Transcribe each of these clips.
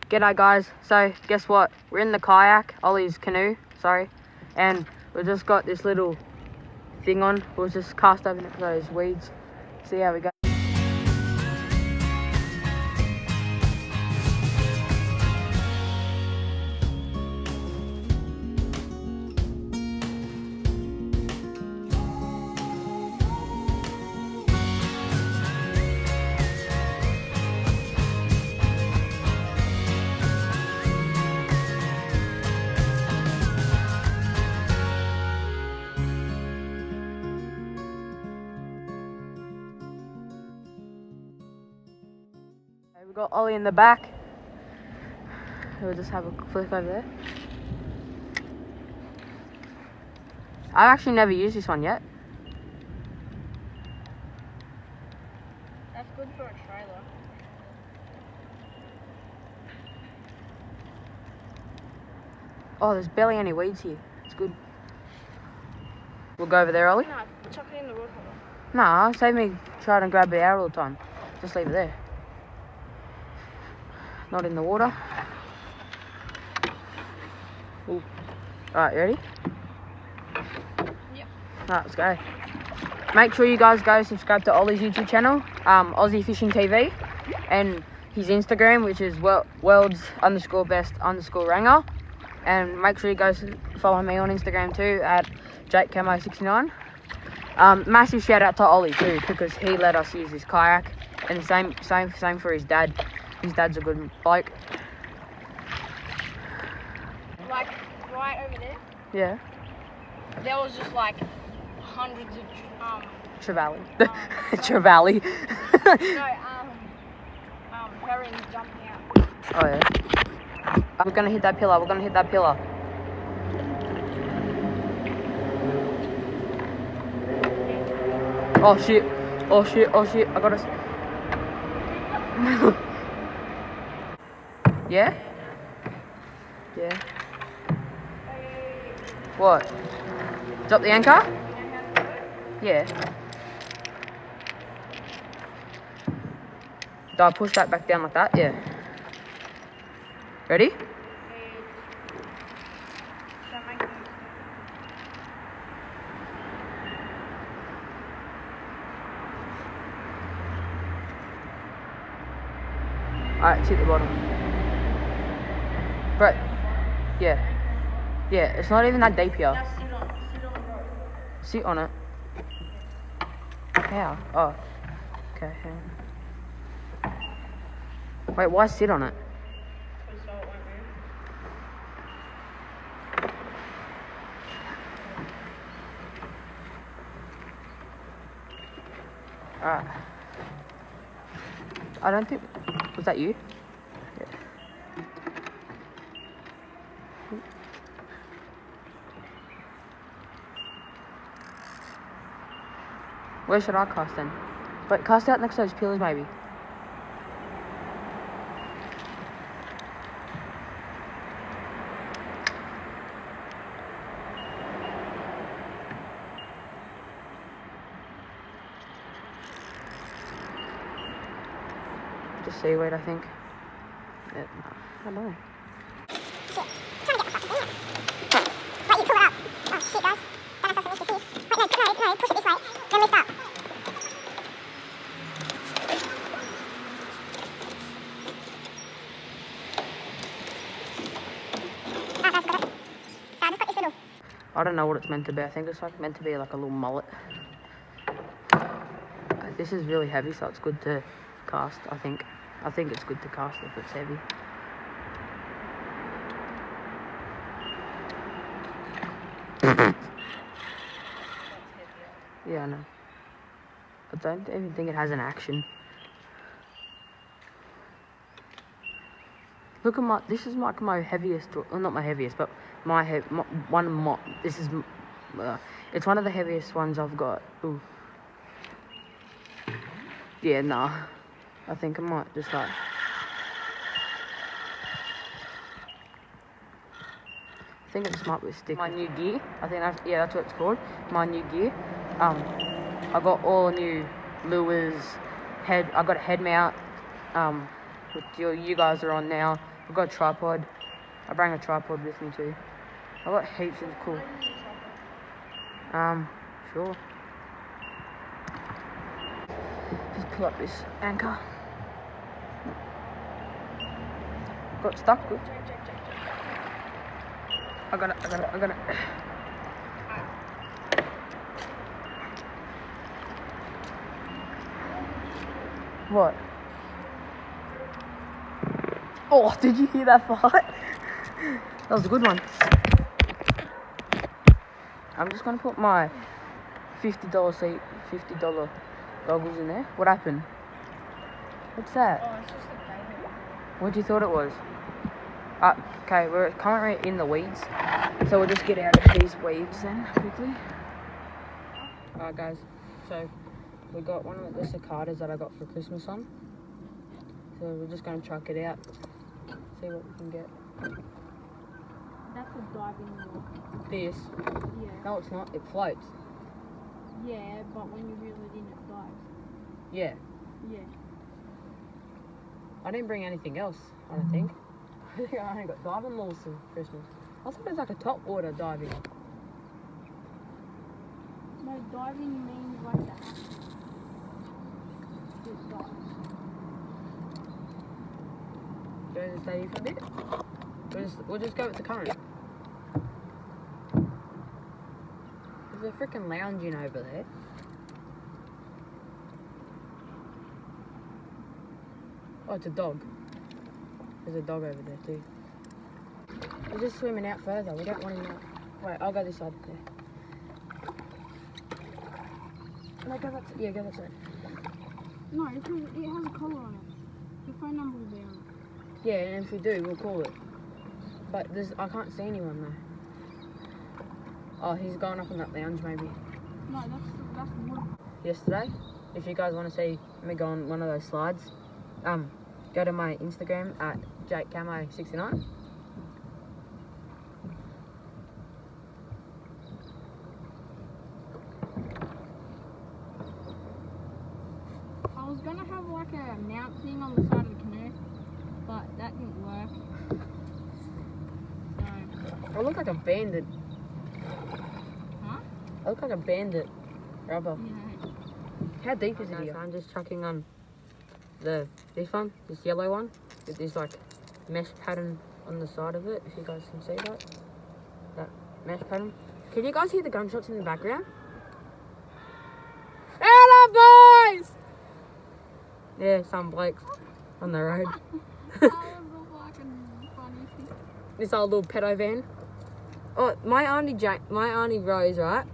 G'day guys, so guess what? We're in the kayak, Ollie's canoe, sorry, and we've just got this little thing on. We'll just cast over those weeds, see how we go. We've got Ollie in the back. We'll just have a flick over there. I've actually never used this one yet. That's good for a trailer. Oh, there's barely any weeds here. It's good. We'll go over there, Ollie. No, chuck it in the water. Nah, save me trying to grab it out all the time. Just leave it there. Not in the water. Ooh. Alright, you ready? Yep. Alright, let's go. Make sure you guys go subscribe to Ollie's YouTube channel, Aussie Fishing TV, and his Instagram, which is worlds_best_ranger. And make sure you guys follow me on Instagram too at JakeCamo69. Massive shout out to Ollie too, because he let us use his kayak, and same for his dad. His dad's a good bloke. Like right over there, Yeah. there was just like hundreds of Trevally. Trevally. herrings jumping out. Oh yeah. We're gonna hit that pillar. Oh shit. I got us. Yeah? Yeah. What? Drop the anchor? Yeah. Do I push that back down like that? Yeah. Ready? Alright, let's hit the bottom. Bro. Yeah. Yeah, it's not even that deep here. Now sit on the rope. Sit on it. How? Oh. Okay, hang on. Wait, why sit on it? So it won't move. Alright. I don't think... Was that you? Yeah. Where should I cast then? Wait, cast out next to those pillars maybe. Just seaweed, I think. Yeah, I don't know. Right, you pull it up. Oh shit, guys. Don't have to finish here. Wait, no, push it this way. Then lift up. Oh, that's got it. So I just got this little... I don't know what it's meant to be. I think it's like meant to be like a little mullet. This is really heavy, so it's good to cast, I think. I think it's good to cast if it's heavy. Yeah, I know. I don't even think it has an action. Look at my, this is like my heaviest, well not my heaviest, but it's one of the heaviest ones I've got. Ooh. Yeah, nah. I think I might just like... I think it just might be a stick. My new gear, I think that's, yeah, that's what it's called. My new gear. I got all new lures, I got a head mount, which you guys are on now. I've got a tripod. I bring a tripod with me too. I've got heaps of cool. Sure. Just pull up this anchor. Got stuck good. I got it. What? Oh, did you hear that fart? That was a good one. I'm just gonna put my $50 $50 goggles in there. What happened? What's that? Oh, it's just a baby. What do you thought it was? Okay, we're currently in the weeds, so we'll just get out of these weeds then quickly. Alright guys, so we got one of the cicadas that I got for Christmas on. So we're just gonna chuck it out, see what we can get. That's a diving rod. This? Yeah. No, it's not. It floats. Yeah, but when you reel it in, it dives. Yeah. Yeah. I didn't bring anything else, I don't think. I think I only got diving balls for Christmas. I thought it was like a top water diving. No, diving means like that. It dives. Do you want to stay here for a bit? We'll just go with the current. There's a freaking lounge in over there. Oh, it's a dog. There's a dog over there too. We're just swimming out further. We don't want him out. Wait, I'll go this side there. No, go that side. Yeah, go that side. No, because it has a collar on it. Your phone number will be on it. Yeah, and if we do, we'll call it. But I can't see anyone though. Oh, he's going up in that lounge maybe. No, that's wood. Yesterday, if you guys want to see me go on one of those slides, go to my Instagram at JakeCamo69. I was gonna have like a mount thing on the side of the canoe, but that didn't work. So, I look like a bandit. huh? I look like a bandit. Rubber. Yeah. How deep is it here? I'm just chucking on this yellow one, with this like mesh pattern on the side of it, if you guys can see that mesh pattern. Can you guys hear the gunshots in the background? Hello boys! Yeah, some blokes on the road. That was the fucking funniest thing. This old little pedo van. Oh, my auntie Rose, right?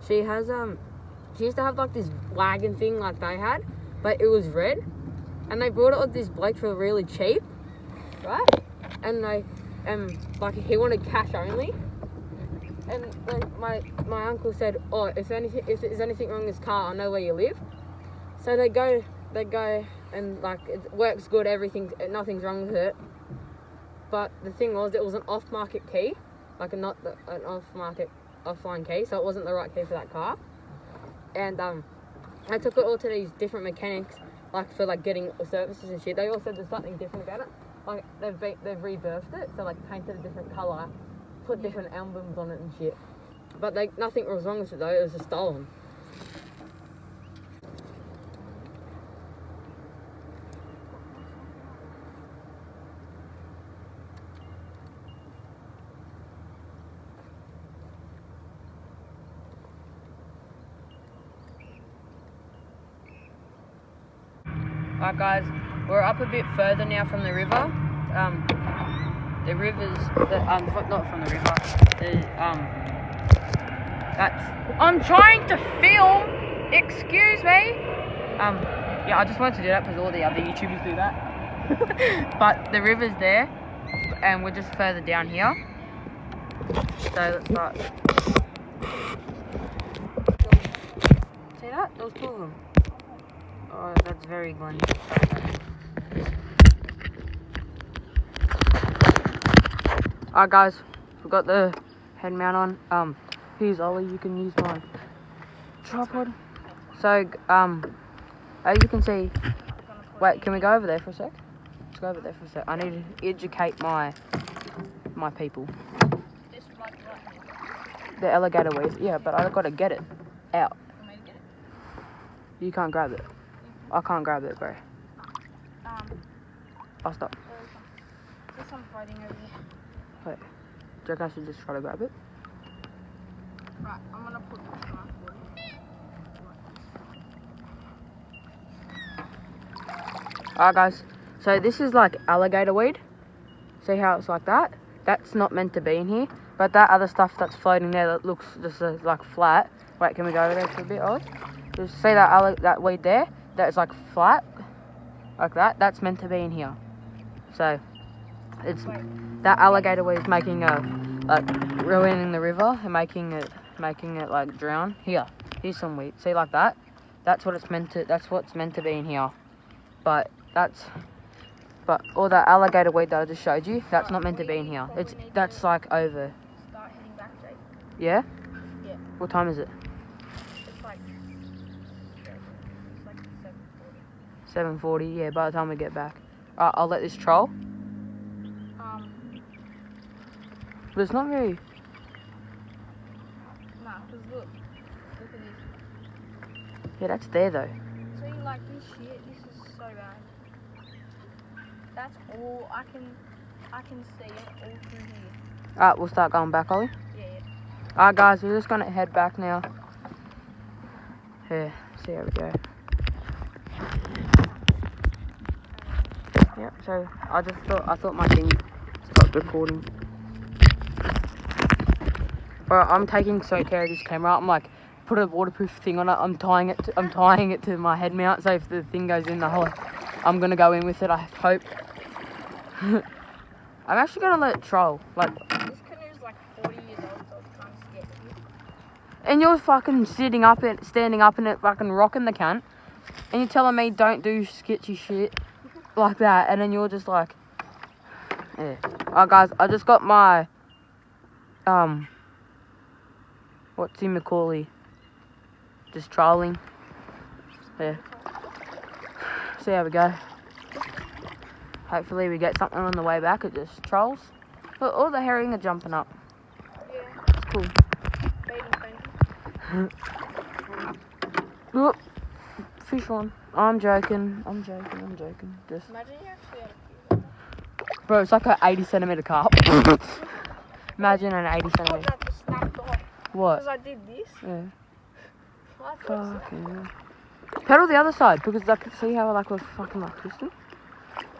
She has she used to have like this wagon thing like they had, but it was red, and they brought it with this bloke for really cheap, right? And they like he wanted cash only, and like my uncle said, oh, if there's anything wrong with this car, I know where you live. So they go and like it works good, nothing's wrong with it. But the thing was, it was an off-market key, like an off-market offline key, so it wasn't the right key for that car. And I took it all to these different mechanics, like for like getting services and shit. They all said there's something different about it. Like they've rebirthed it, so like painted a different colour, put different emblems on it and shit. But nothing was wrong with it though. It was just stolen. Alright guys, we're up a bit further now from the river. The river's, not from the river, I'm trying to film, excuse me. Yeah, I just wanted to do that because all the other YouTubers do that. But the river's there, and we're just further down here. So let's start. See that? There was two of them. Oh, that's very Glenn. Alright guys, we've got the head mount on. Here's Ollie, you can use my tripod. So, as you can see, wait, can we go over there for a sec? go over there for a sec. I need to educate my people. This like right here. The alligator weed. Yeah, but I gotta get it out. Want me to get it? You can't grab it. I can't grab it, bro. I'll stop. There's some fighting over here. Wait. Do you reckon I should just try to grab it? Right, I'm gonna put this on my foot. Alright guys, so this is like alligator weed. See how it's like that? That's not meant to be in here. But that other stuff that's floating there that looks just like flat. Wait, can we go over there for a bit, Ollie? Just see that weed there? That's like flat. Like that. That's meant to be in here. So, it's that alligator weed is making like ruining the river and making it like drown. Here's some weed. See like that? That's what it's meant to. That's what's meant to be in here. But all that alligator weed that I just showed you, that's not meant to be in here. That's like over. Start heading back, Jake. Yeah? Yeah. What time is it? It's like 7:40. 7:40. Yeah, by the time we get back. Alright, I'll let this troll. But it's not very. Nah, cause look at this. Yeah, that's there though. See, like this shit, this is so bad. That's all I can see it all through here. Alright, we'll start going back, Ollie. Yeah. Alright guys, we're just gonna head back now. Here, see how we go. Yep, so I thought my thing stopped recording. Bro, I'm taking so care of this camera. I'm like, put a waterproof thing on it. I'm tying it to my head mount. So if the thing goes in the hole, I'm gonna go in with it. I hope. I'm actually gonna let it troll. Like, This canoe's like 40 years old, so it's kind of scary. and you're fucking standing up in it, fucking rocking the cunt, and you're telling me don't do sketchy shit like that, and then you're just like, yeah. Alright guys, I just got my what's in Macaulay? Just trolling. Yeah. See how we go. Hopefully we get something on the way back. It just trolls. But all the herring are jumping up. Yeah. It's cool. Bathing friend. Look, fish on. I'm joking. Just Imagine you actually had a few. bro, it's like an 80cm carp. Imagine an 80cm. That just snapped off. What? Because I did this. Yeah. I thought so. Fucking hell. Pedal the other side because I can see how we're fucking like twisting.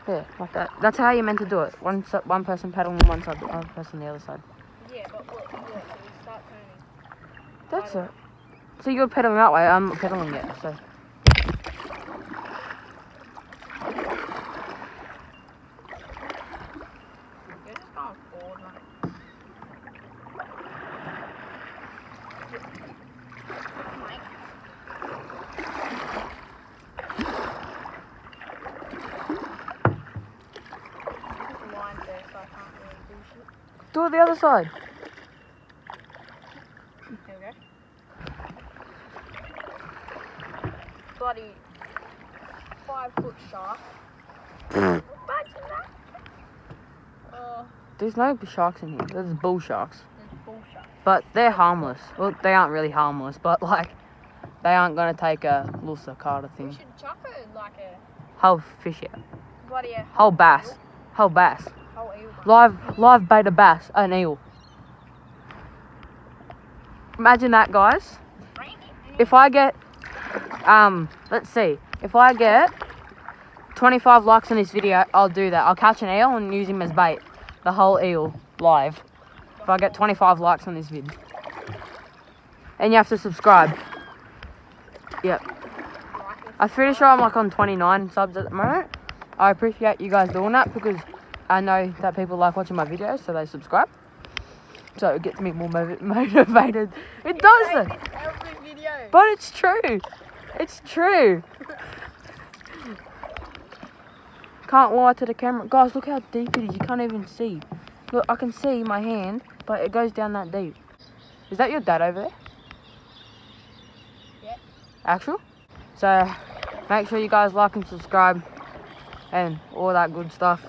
Yeah, like that. That's how you're meant to do it. One person pedaling one side, the other person the other side. Yeah, but look, so we start turning. That's it. So you're pedaling that way. I'm not pedaling yet. So. You're just going forward, mate. Do it the other side. There we go. Bloody 5-foot shark. Imagine that. There's no sharks in here. There's bull sharks. There's bull sharks. But they're harmless. Well, they aren't really harmless, but like, they aren't gonna take a little cicada We thing. should chuck it like a Whole fish out. bloody Whole bass. Whole bass. whole eel. Live beta bass. An eel. Imagine that, guys. If I get, let's see. If I get 25 likes on this video, I'll do that. I'll catch an eel and use him as bait. The whole eel, live. If I get 25 likes on this vid. And you have to subscribe. Yep. I'm pretty sure I'm like on 29 subs at the moment. I appreciate you guys doing that because I know that people like watching my videos, so they subscribe. So it gets me more motivated. It does though. Every video. But it's true. It's true. Can't lie to the camera. Guys, look how deep it is. You can't even see. Look, I can see my hand, but it goes down that deep. Is that your dad over there? Yeah. Actual? So, make sure you guys like and subscribe. and all that good stuff.